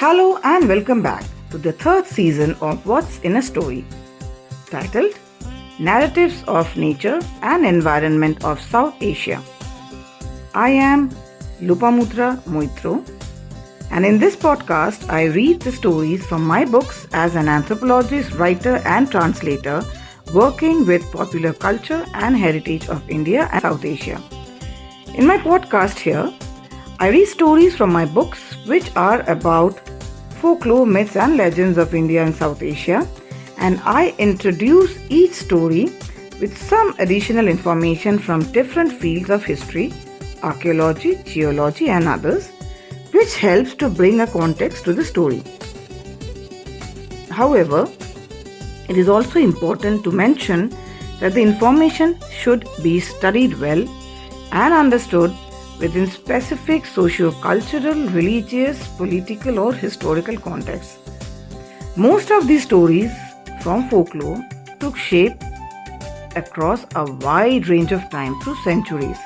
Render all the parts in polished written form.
Hello and welcome back to the third season of What's in a Story, titled Narratives of Nature and Environment of South Asia. I am Lopamutra Moitro, and in this podcast I read the stories from my books as an anthropologist, writer and translator working with popular culture and heritage of India and South Asia. In my podcast here, I read stories from my books which are about folklore, myths and legends of India and South Asia, and I introduce each story with some additional information from different fields of history, archaeology, geology and others, which helps to bring a context to the story. However, it is also important to mention that the information should be studied well and understood within specific socio-cultural, religious, political or historical contexts. Most of these stories from folklore took shape across a wide range of time through centuries.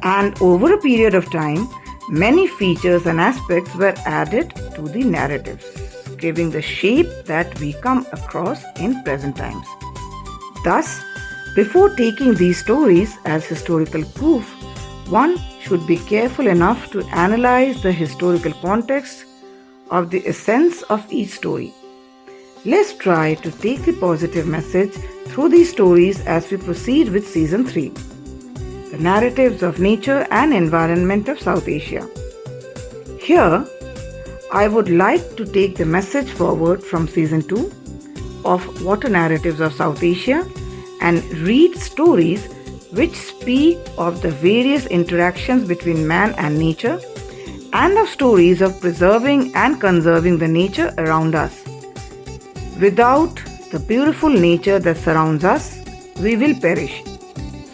And over a period of time, many features and aspects were added to the narratives, giving the shape that we come across in present times. Thus, before taking these stories as historical proof, one should be careful enough to analyze the historical context of the essence of each story. Let's try to take the positive message through these stories as we proceed with Season 3, the narratives of nature and environment of South Asia. Here, I would like to take the message forward from Season 2 of Water Narratives of South Asia and read stories which speak of the various interactions between man and nature and of stories of preserving and conserving the nature around us. Without the beautiful nature that surrounds us, we will perish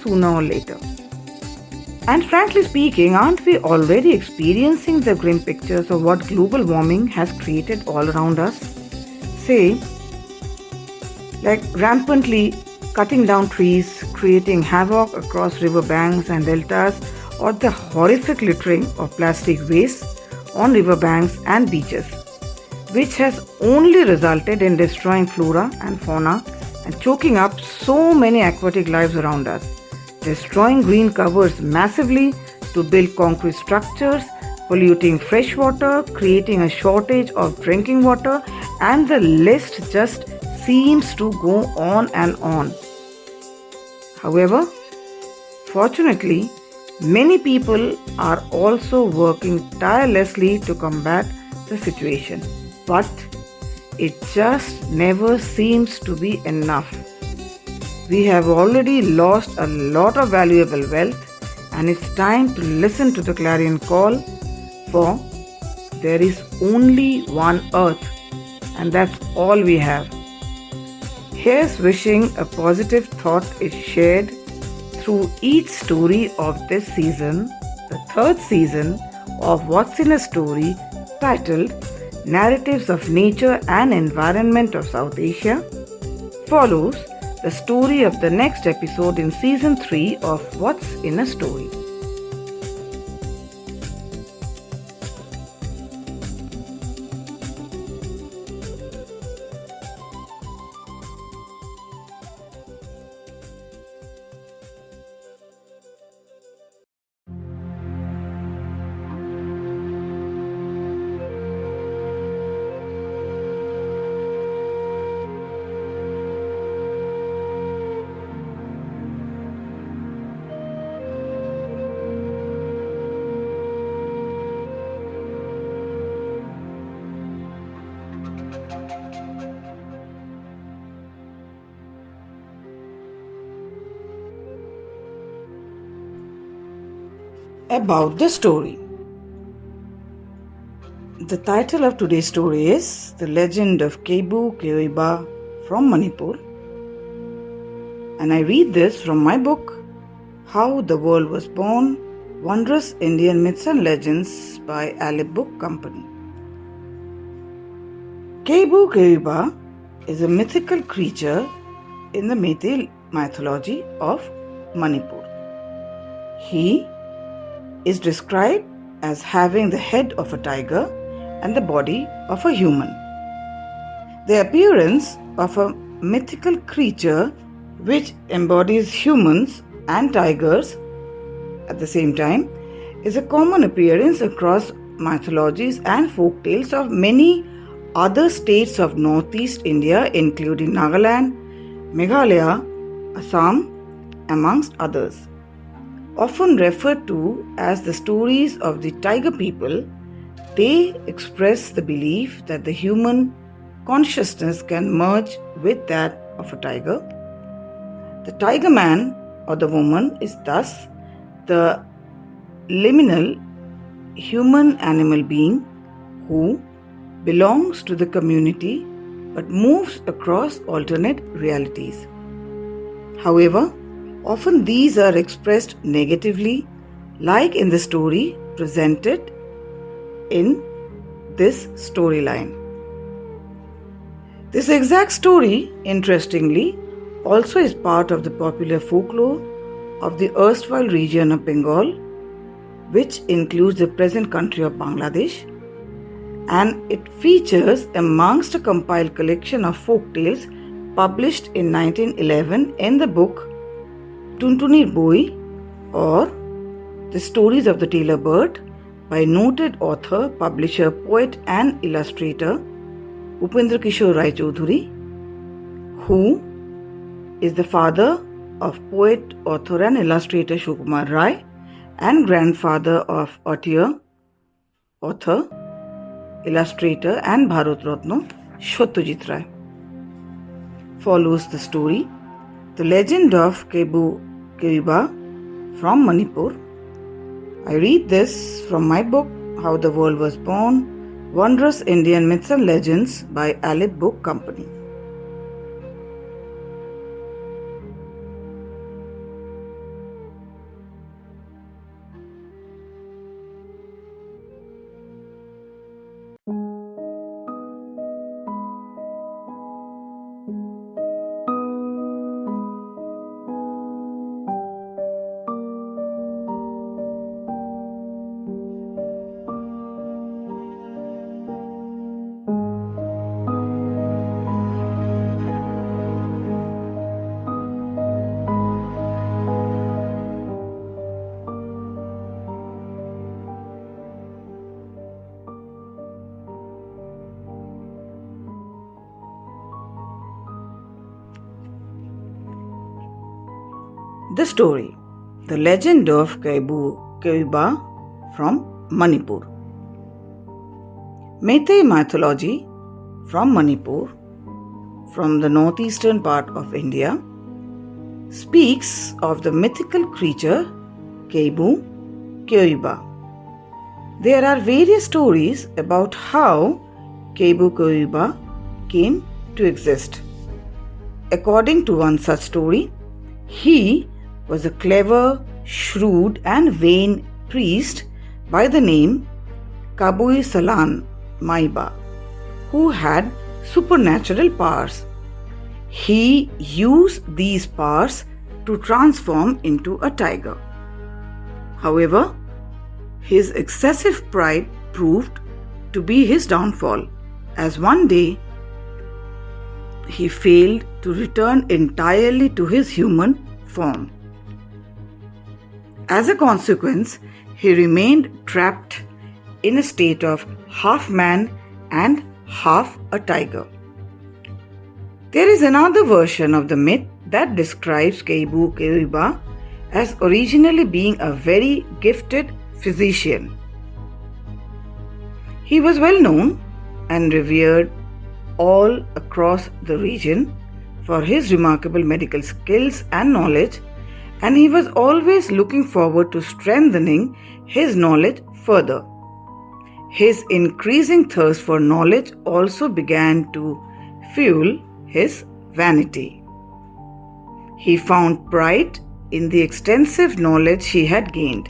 sooner or later. And frankly speaking, aren't we already experiencing the grim pictures of what global warming has created all around us? Say, like rampantly cutting down trees, creating havoc across river banks and deltas, or the horrific littering of plastic waste on river banks and beaches, which has only resulted in destroying flora and fauna and choking up so many aquatic lives around us, destroying green covers massively to build concrete structures, polluting fresh water, creating a shortage of drinking water, and the list just seems to go on and on. However, fortunately, many people are also working tirelessly to combat the situation, but it just never seems to be enough. We have already lost a lot of valuable wealth, and it's time to listen to the clarion call, for there is only one earth, and that's all we have. Here's wishing a positive thought is shared through each story of this season, the third season of What's in a Story, titled Narratives of Nature and Environment of South Asia, follows the story of the next episode in Season 3 of What's in a Story. About the story. The title of today's story is The Legend of Keibu Keioiba from Manipur, and I read this from my book, How the World Was Born, Wondrous Indian Myths and Legends by Aleph Book Company. Keibu Keioiba is a mythical creature in the Meitei mythology of Manipur. He is described as having the head of a tiger and the body of a human. The appearance of a mythical creature which embodies humans and tigers at the same time is a common appearance across mythologies and folktales of many other states of northeast India, including Nagaland, Meghalaya, Assam, amongst others. Often referred to as the stories of the tiger people, they express the belief that the human consciousness can merge with that of a tiger. The tiger man or the woman is thus the liminal human-animal being who belongs to the community but moves across alternate realities. However, often these are expressed negatively, like in the story presented in this storyline. This exact story, interestingly, also is part of the popular folklore of the erstwhile region of Bengal, which includes the present country of Bangladesh, and it features amongst a compiled collection of folktales published in 1911 in the book Tuntunir Boi, or The Stories of the Tailor Bird, by noted author, publisher, poet and illustrator Upendrakishore Ray Chowdhury, who is the father of poet, author and illustrator Sukumar Ray and grandfather of auteur, illustrator and Bharat Ratna Satyajit Ray. Follows the story, The Legend of Keibu Keioiba from Manipur. I read this from my book, How the World Was Born, Wondrous Indian Myths and Legends by Aleph Book Company. The story, The Legend of Keibu Keioiba from Manipur. Meitei mythology from Manipur, from the northeastern part of India, speaks of the mythical creature Keibu Keioiba. There are various stories about how Keibu Keioiba came to exist. According to one such story, he was a clever, shrewd and vain priest by the name Kabui Salan Maiba, who had supernatural powers. He used these powers to transform into a tiger. However, his excessive pride proved to be his downfall, as one day he failed to return entirely to his human form. As a consequence, he remained trapped in a state of half man and half a tiger. There is another version of the myth that describes Keibu Keioiba as originally being a very gifted physician. He was well known and revered all across the region for his remarkable medical skills and knowledge, and he was always looking forward to strengthening his knowledge further. His increasing thirst for knowledge also began to fuel his vanity. He found pride in the extensive knowledge he had gained,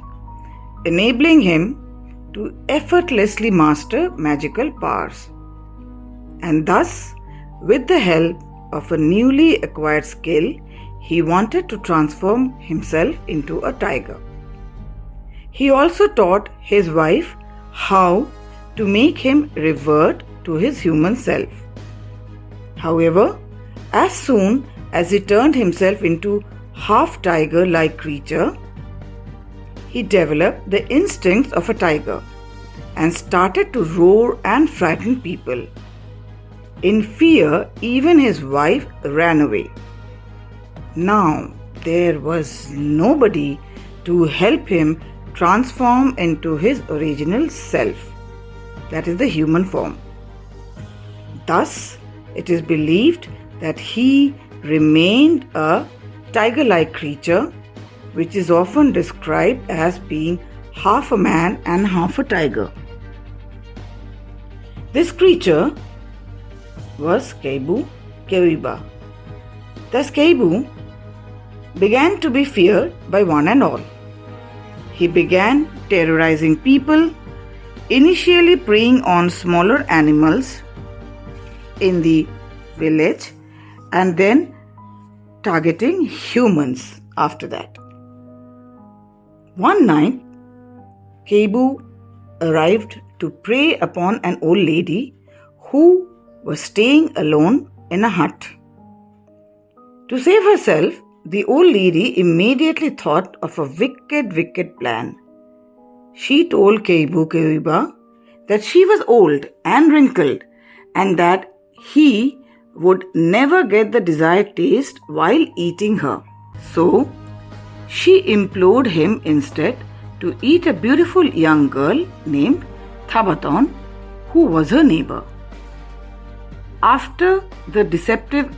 enabling him to effortlessly master magical powers. And thus, with the help of a newly acquired skill, he wanted to transform himself into a tiger. He also taught his wife how to make him revert to his human self. However, as soon as he turned himself into half tiger-like creature, he developed the instincts of a tiger and started to roar and frighten people. In fear, even his wife ran away. Now, there was nobody to help him transform into his original self, that is the human form. Thus, it is believed that he remained a tiger-like creature, which is often described as being half a man and half a tiger. This creature was Keibu Keioiba. Thus Keibu began to be feared by one and all. He began terrorizing people, initially preying on smaller animals in the village and then targeting humans after that. One night, Keibu arrived to prey upon an old lady who was staying alone in a hut. To save herself, the old lady immediately thought of a wicked plan. She told Keibu Keioiba that she was old and wrinkled and that he would never get the desired taste while eating her. So, she implored him instead to eat a beautiful young girl named Thabaton, who was her neighbor. After the deceptive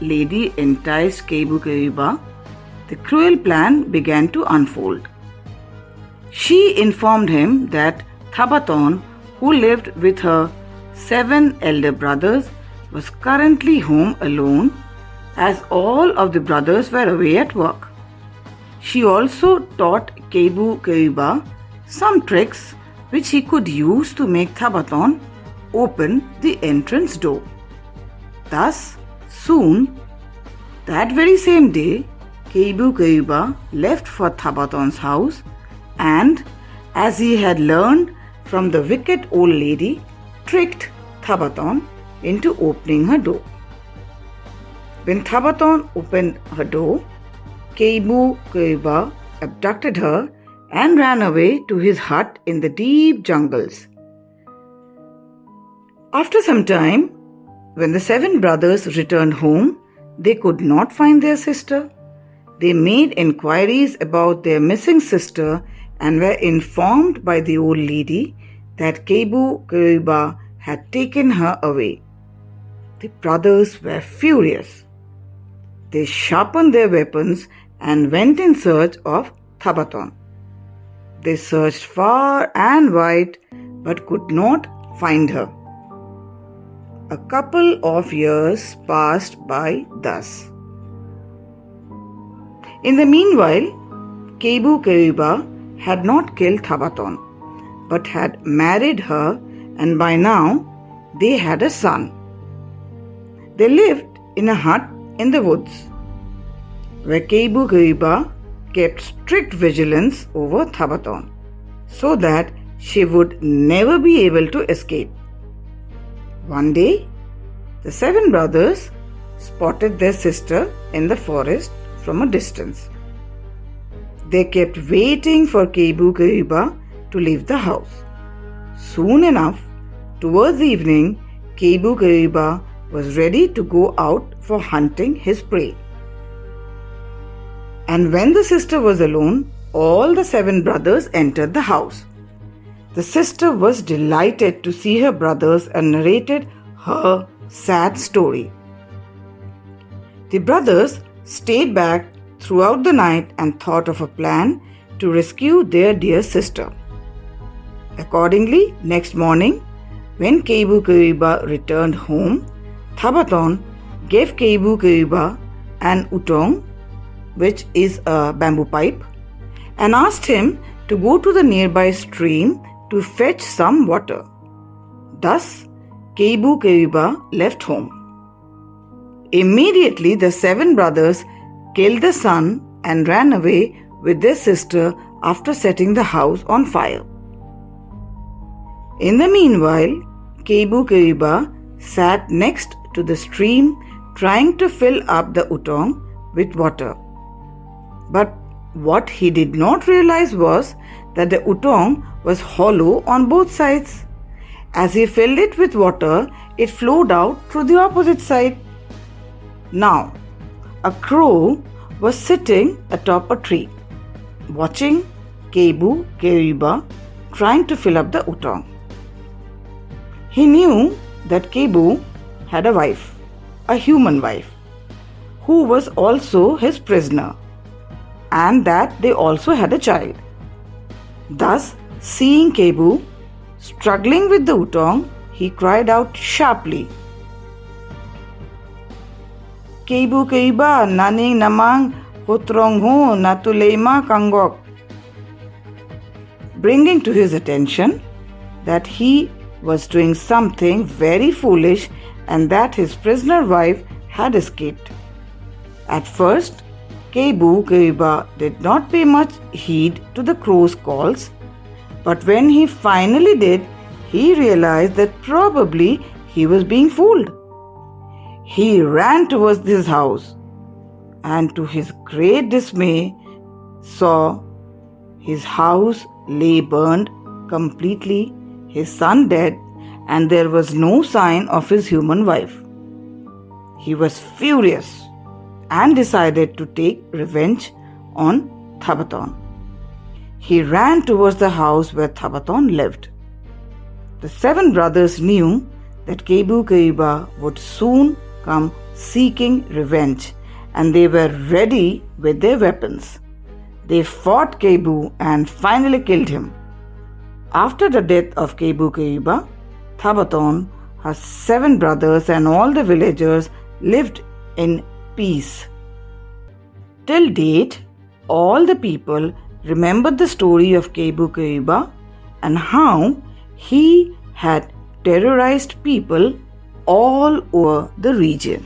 lady enticed Keibu Keioiba, the cruel plan began to unfold. She informed him that Thabaton, who lived with her 7 elder brothers, was currently home alone as all of the brothers were away at work. She also taught Keibu Keioiba some tricks which he could use to make Thabaton open the entrance door. Thus, soon, that very same day, Keibu Keioiba left for Thabaton's house and, as he had learned from the wicked old lady, tricked Thabaton into opening her door. When Thabaton opened her door, Keibu Keioiba abducted her and ran away to his hut in the deep jungles. After some time, when the 7 brothers returned home, they could not find their sister. They made inquiries about their missing sister and were informed by the old lady that Keibu Keioiba had taken her away. The brothers were furious. They sharpened their weapons and went in search of Thabaton. They searched far and wide but could not find her. A couple of years passed by thus. In the meanwhile, Keibu Keioiba had not killed Thabaton, but had married her, and by now they had a son. They lived in a hut in the woods, where Keibu Keioiba kept strict vigilance over Thabaton, so that she would never be able to escape. One day, the 7 brothers spotted their sister in the forest from a distance. They kept waiting for Keibu Keioiba to leave the house. Soon enough, towards evening, Keibu Keioiba was ready to go out for hunting his prey. And when the sister was alone, all the 7 brothers entered the house. The sister was delighted to see her brothers and narrated her sad story. The brothers stayed back throughout the night and thought of a plan to rescue their dear sister. Accordingly, next morning, when Keibu Keioiba returned home, Thabaton gave Keibu Keioiba an utong, which is a bamboo pipe, and asked him to go to the nearby stream to fetch some water. Thus, Keibu Keioiba left home. Immediately, the 7 brothers killed the son and ran away with their sister after setting the house on fire. In the meanwhile, Keibu Keioiba sat next to the stream trying to fill up the utong with water. But what he did not realize was that the utong was hollow on both sides. As he filled it with water, it flowed out through the opposite side. Now, a crow was sitting atop a tree, watching Keibu Keioiba trying to fill up the utong. He knew that Keibu had a wife, a human wife, who was also his prisoner, and that they also had a child. Thus, seeing Keibu struggling with the utong, he cried out sharply, "Keibu Keioiba naning namang hotrong ho natulema kangok," bringing to his attention that he was doing something very foolish and that his prisoner wife had escaped. At first, Keibu Keioiba did not pay much heed to the crow's calls, but when he finally did, he realized that probably he was being fooled. He ran towards his house and to his great dismay saw his house lay burned completely, his son dead, and there was no sign of his human wife. He was furious and decided to take revenge on Thabaton. He ran towards the house where Thabaton lived. The 7 brothers knew that Keibu Keioiba would soon come seeking revenge, and they were ready with their weapons. They fought Keibu and finally killed him. After the death of Keibu Keioiba, Thabaton, her 7 brothers and all the villagers lived in peace. Till date, all the people remembered the story of Keibu Keioiba and how he had terrorized people all over the region.